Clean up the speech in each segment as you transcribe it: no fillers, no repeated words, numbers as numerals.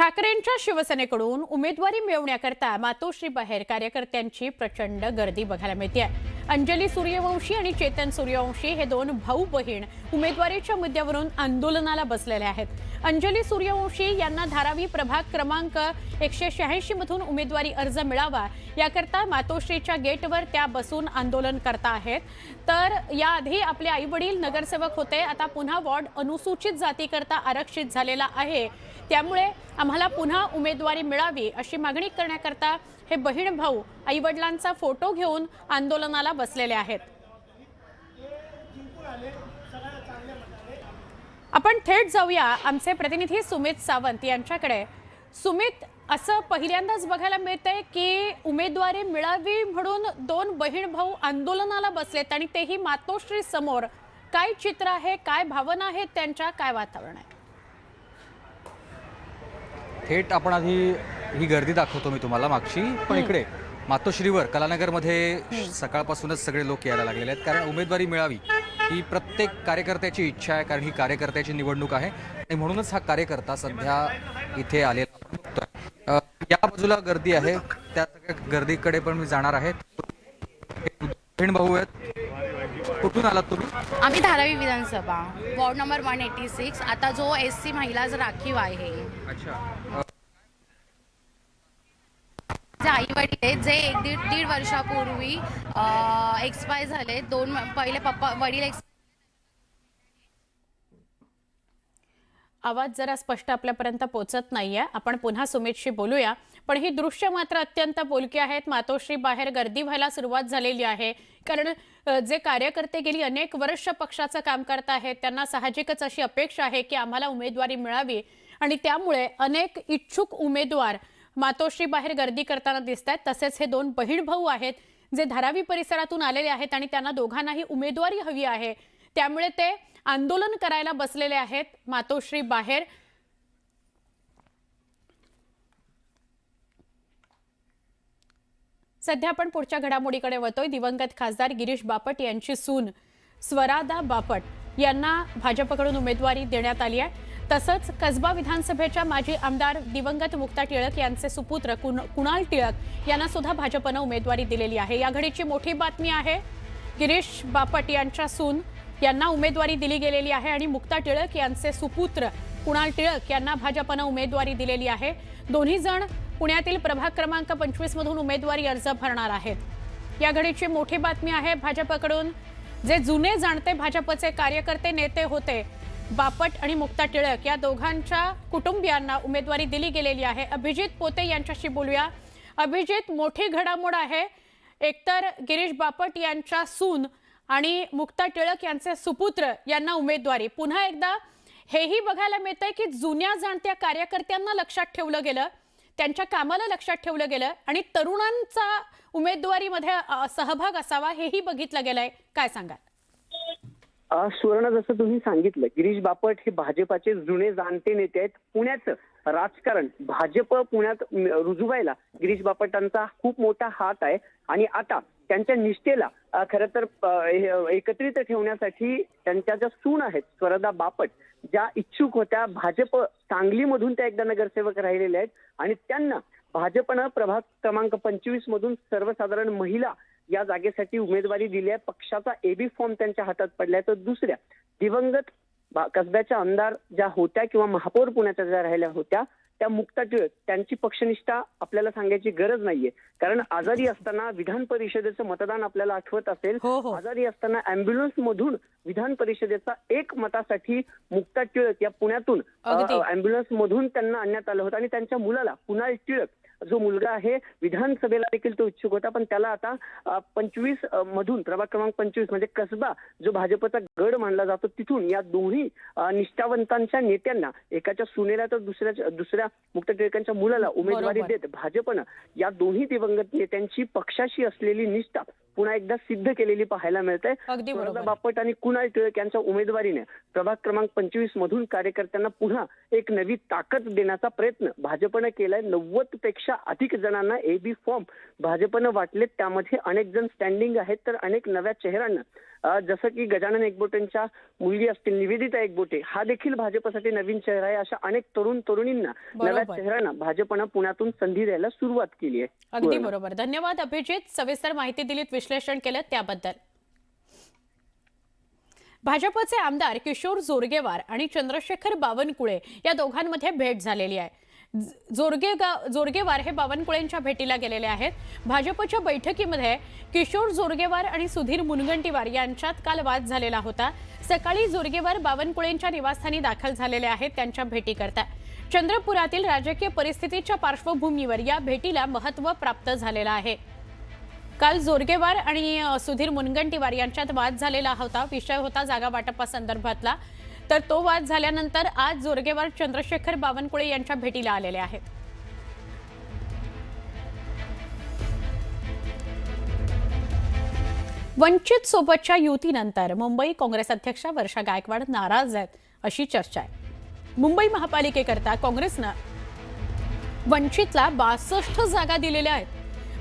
ठाकरेंच्या शिवसेनेकडून उमेदवारी मिळवण्याकरता मातोश्री बाहेर कार्यकर्त्यांची प्रचंड गर्दी बघायला मिळते। अंजली सूर्यवंशी आणि चेतन सूर्यवंशी हे दोन भाऊ बहीण उमेदवारीच्या मुद्द्यावरून आंदोलनाला बसलेले आहेत। अंजली सूर्यवंशी यांना धारावी प्रभाग क्रमांक 186 मधून उमेदवारी अर्ज मिळावा याकरता मातोश्रीच्या गेटवर त्या बसून आंदोलन करता आहेत। तर याआधी आपले आई-वडील नगरसेवक होते, आता पुन्हा वॉर्ड अनुसूचित जातीकरता आरक्षित झालेला आहे, त्यामुळे आम्हाला पुन्हा उमेदवारी मिळावी अशी मागणी करण्याकरता हे बहीण भाऊ आई-वडिलांचा फोटो घेऊन आंदोलनाला बसलेले आहेत। आपण थेट जाऊया आमचे प्रतिनिधी सुमित सावंत यांच्याकडे। सुमित, असं पहिल्यांदाच बघायला मिळतंय की उमेदवारी मिळावी म्हणून दोन बहीण भाऊ आंदोलनाला बसलेत आणि तेही मातोश्री समोर। काय चित्र आहे, काय भावना आहेत त्यांच्या, काय वातावरण आहे? थेट आपण आधी ही गर्दी दाखवतो मी तुम्हाला मागची, पण इकडे मातोश्रीवर कलानगरमध्ये सकाळपासूनच सगळे लोक यायला लागलेले आहेत, कारण उमेदवारी मिळावी ही प्रत्येक कार्यकर्त्याची इच्छा आहे, कारण ही कार्यकर्त्याची निवडणूक आहे आणि म्हणूनच हा कार्यकर्ता सध्या इथे आलेला आपण बघतोय। या बाजूला गर्दी आहे, त्या सगळ्या गर्दीकडे पण मी जाणार आहे। बहीण भाऊ आहेत, कुठून आलात तुम्ही? आम्ही धारावी विधानसभा वॉर्ड नंबर 186, आता जो SC महिला राखीव आहे। अच्छा, जे आई वडील आहेत, जे दीड वर्षापूर्वी एक्सपायर झाले, पहिले पप्पा वडील आवाज जरा स्पष्ट आपल्यापर्यंत पोहोचत नाहीये, आपण पुन्हा सुमितशी बोलूया। पण ही दृश्य मात्र अत्यंत बोलकी आहेत। मातोश्री बाहेर गर्दी व्हायला सुरुवात झालेली आहे, कारण जे कार्यकर्ते गेली अनेक वर्ष पक्षाचं काम करत आहेत त्यांना साहजिकच अशी अपेक्षा आहे की आम्हाला उमेदवारी मिळावी, आणि त्यामुळे अनेक इच्छुक उमेदवार मातोश्री बाहेर गर्दी करताना दिसत आहेत। तसेच हे दोन बहीण भाऊ आहेत जे धारावी परिसरातून आलेले आहेत आणि त्यांना दोघांनाही उमेदवारी हवी आहे, त्यामुळे ते आंदोलन करायला बसलेले आहेत मातोश्री बाहेर। सध्या आपण पुढच्या घडामोडीकडे वळतोय। दिवंगत खासदार गिरीश बापट यांची सून स्वरादा बापट यांना भाजपकडून उमेदवारी देण्यात आली आहे। तसंच कसबा विधानसभेच्या माजी आमदार दिवंगत मुक्ता टिळक यांचे सुपुत्र कुणाल टिळक यांना सुद्धा भाजपने उमेदवारी दिलेली आहे। या घडीची मोठी बातमी आहे, गिरीश बापट यांच्या सून यांना उमेदवारी दिली गेलेली आहे आणि मुक्ता टिळक यांचे सुपुत्र कुणाल टिळक यांना भाजपने उमेदवारी दिलेली आहे। दोन्ही जण पुण्यातील प्रभाग क्रमांक 25 मधून उमेदवारी अर्ज भरणार आहेत। या घडीची मोठी बातमी आहे, भाजपकडून जे जुने जाणते भाजपचे कार्यकर्ते नेते होते बापट आणि मुक्ता टिळक या दोघांच्या कुटुंबियांना उमेदवारी दिली गेलेली आहे। अभिजित पोते यांच्याशी बोलूया। अभिजित, मोठी घडामोड आहे, एकतर गिरीश बापट यांच्या सून आणि मुक्ता टिळक यांचे सुपुत्र यांना उमेदवारी। पुन्हा एकदा हेही बघायला मिळतंय की जुन्या जाणत्या कार्यकर्त्यांना लक्षात ठेवलं गेलं, त्यांच्या कामाला लक्षात ठेवलं गेलं आणि तरुणांचा उमेदवारीमध्ये सहभाग असावा हेही बघितलं गेलंय, काय सांगाल? सुवर्ण, जसं तुम्ही सांगितलं, गिरीश बापट हे भाजपाचे जुने जाणते नेते आहेत। पुण्याचं राजकारण भाजप पुण्यात रुजवायला गिरीश बापटांचा खूप मोठा हात आहे आणि आता त्यांच्या निष्ठेला खरं तर एकत्रित ठेवण्यासाठी त्यांच्या ज्या सून आहेत स्वरदा बापट, ज्या इच्छुक होत्या भाजप सांगलीमधून, त्या एकदा नगरसेवक राहिलेल्या आहेत आणि त्यांना भाजपनं प्रभाग क्रमांक 25 मधून सर्वसाधारण महिला या जागेसाठी उमेदवारी दिली आहे। पक्षाचा AB फॉर्म त्यांच्या हातात पडलाय। तर दुसऱ्या दिवंगत कसब्याच्या आमदार ज्या होत्या किंवा महापौर पुण्याच्या ज्या राहिल्या होत्या त्या मुक्ता टिळक, त्यांची पक्षनिष्ठा आपल्याला सांगायची गरज नाहीये, कारण आजारी असताना विधान परिषदेचं मतदान आपल्याला आठवत असेल, आजारी असताना अँब्युलन्स मधून विधान परिषदेचा एक मतासाठी मुक्ता टिळक या पुण्यातून अँब्युलन्स मधून त्यांना आणण्यात आलं होतं आणि त्यांच्या मुलाला कुणाल टिळक जो मुलगा आहे विधानसभेला देखील तो इच्छुक होता, पण त्याला आता 25 मधून प्रभाग क्रमांक 25 म्हणजे कसबा जो भाजपचा गड मानला जातो तिथून या दोन्ही निष्ठावंतांच्या नेत्यांना, एकाच्या सुनेला तर दुसऱ्या मुक्ता टिळकांच्या मुलाला उमेदवारी देत भाजपनं या दोन्ही दिवंगत नेत्यांची पक्षाशी असलेली निष्ठा पुन्हा एकदा सिद्ध केलेली पाहायला मिळते। स्वरदा बापट आणि कुणाल टिळक यांच्या उमेदवारीने प्रभाग क्रमांक 25 मधून कार्यकर्त्यांना पुन्हा एक नवी ताकद देण्याचा प्रयत्न भाजपने केलाय। 90 पेक्षा अधिक जणांना AB फॉर्म भाजपने वाटले, त्यामध्ये अनेक जण स्टँडिंग आहेत तर अनेक नव्या चेहऱ्यांना जसं की गजानन एकबोटेंच्या मुलगी असतील निवेदिता एकबोटे, हा देखील भाजपसाठी नवीन चेहरा आहे. अशा अनेक तरुणींना, नव्या बरोबर. चेहऱ्यांना भाजपनं पुण्यातून संधी द्यायला सुरुवात केली आहे. अगदी बरोबर. धन्यवाद अभिजित, सविस्तर माहिती दिलीत, विश्लेषण केलं त्याबद्दल. भाजपचे आमदार किशोर जोरगेवार आणि चंद्रशेखर बावनकुळे या दोघांमध्ये भेट झालेली आहे. जोरगेवार हे बावनकुळेंच्या भेटीला गेलेले आहेत. भाजपच्या बैठकीमध्ये किशोर जोरगेवार आणि सुधीर मुनगंटीवार यांच्यात काल वाद झालेला होता. सकाळी जोरगेवार बावनकुळेंच्या निवासस्थानी दाखल झालेले आहेत त्यांच्या भेटीकरता. चंद्रपुरातील राजकीय परिस्थितीच्या पार्श्वभूमीवर या भेटीला महत्त्व प्राप्त झालेलं आहे. काल जोरगेवार आणि सुधीर मुनगंटीवार यांच्यात वाद झालेला होता. विषय होता जागा वाटपासंदर्भातला. तर तो वाद झाल्यानंतर आज जोरगेवार चंद्रशेखर बावनकुळे यांच्या भेटीला आलेले आहेत. वंचित सोबतच्या युतीनंतर मुंबई काँग्रेस अध्यक्षा वर्षा गायकवाड नाराज आहेत अशी चर्चा आहे. मुंबई महापालिकेकरता काँग्रेसनं वंचितला 62 जागा दिलेल्या आहेत.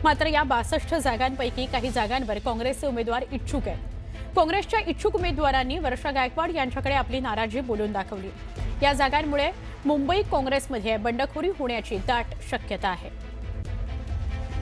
मात्र या 62 जागांपैकी काही जागांवर काँग्रेसचे उमेदवार इच्छुक आहेत. काँग्रेसच्या इच्छुक उमेदवारांनी वर्षा गायकवाड यांच्याकडे आपली नाराजी बोलून दाखवली. या जागांमुळे मुंबई काँग्रेसमध्ये बंडखोरी होण्याची दाट शक्यता आहे.